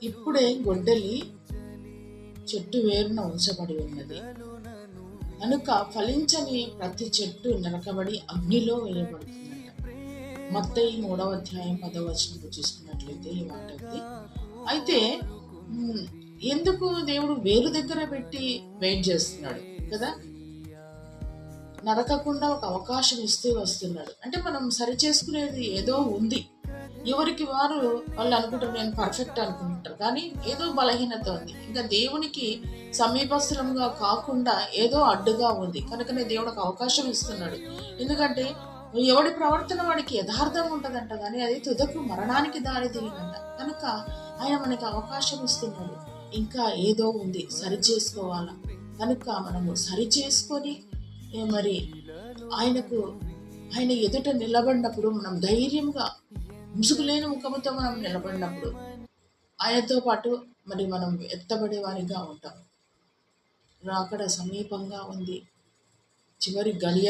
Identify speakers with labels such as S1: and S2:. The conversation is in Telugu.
S1: ఇప్పుడే గొడ్డలి చెట్టు వేరున ఉంచబడి ఉన్నది కనుక ఫలించని ప్రతి చెట్టు నరకబడి అగ్నిలో వేయబడుతుందంట. మత్తయి 3వ అధ్యాయం 10వ వచనంలో చూసుకున్నట్లయితే ఈ మాట ఉంది. అయితే ఉమ్, ఎందుకు దేవుడు వేరు దగ్గర పెట్టి వెయిట్ చేస్తున్నాడు కదా, నరకకుండా ఒక అవకాశం ఇస్తూ వస్తున్నాడు. అంటే మనం సరి చేసుకునేది ఏదో ఉంది. ఎవరికి వాళ్ళు అనుకుంటారు నేను పర్ఫెక్ట్ అనుకుంటారు, కానీ ఏదో బలహీనత ఉంది. ఇంకా దేవునికి సమీపస్థలంగా కాకుండా ఏదో అడ్డుగా ఉంది. కనుకనే దేవుడు ఒక అవకాశం ఇస్తున్నాడు. ఎందుకంటే ఎవడి ప్రవర్తన వాడికి యథార్థంగా ఉంటుందంట, కానీ అది తుదకు మరణానికి దారి తీయనంట. కనుక ఆయన మనకి అవకాశం ఇస్తున్నాడు. ఇంకా ఏదో ఉంది, సరి చేసుకోవాలా. కనుక మనము సరి చేసుకొని మరి ఆయనకు ఆయన ఎదుట నిలబడినప్పుడు మనం ధైర్యంగా ముసుగులేని ముఖముతో మనం నిలబడినప్పుడు ఆయనతో పాటు మరి మనం ఎత్తబడే వారిగా ఉంటాం. రాకడ సమీపంగా ఉంది. చివరి గడియ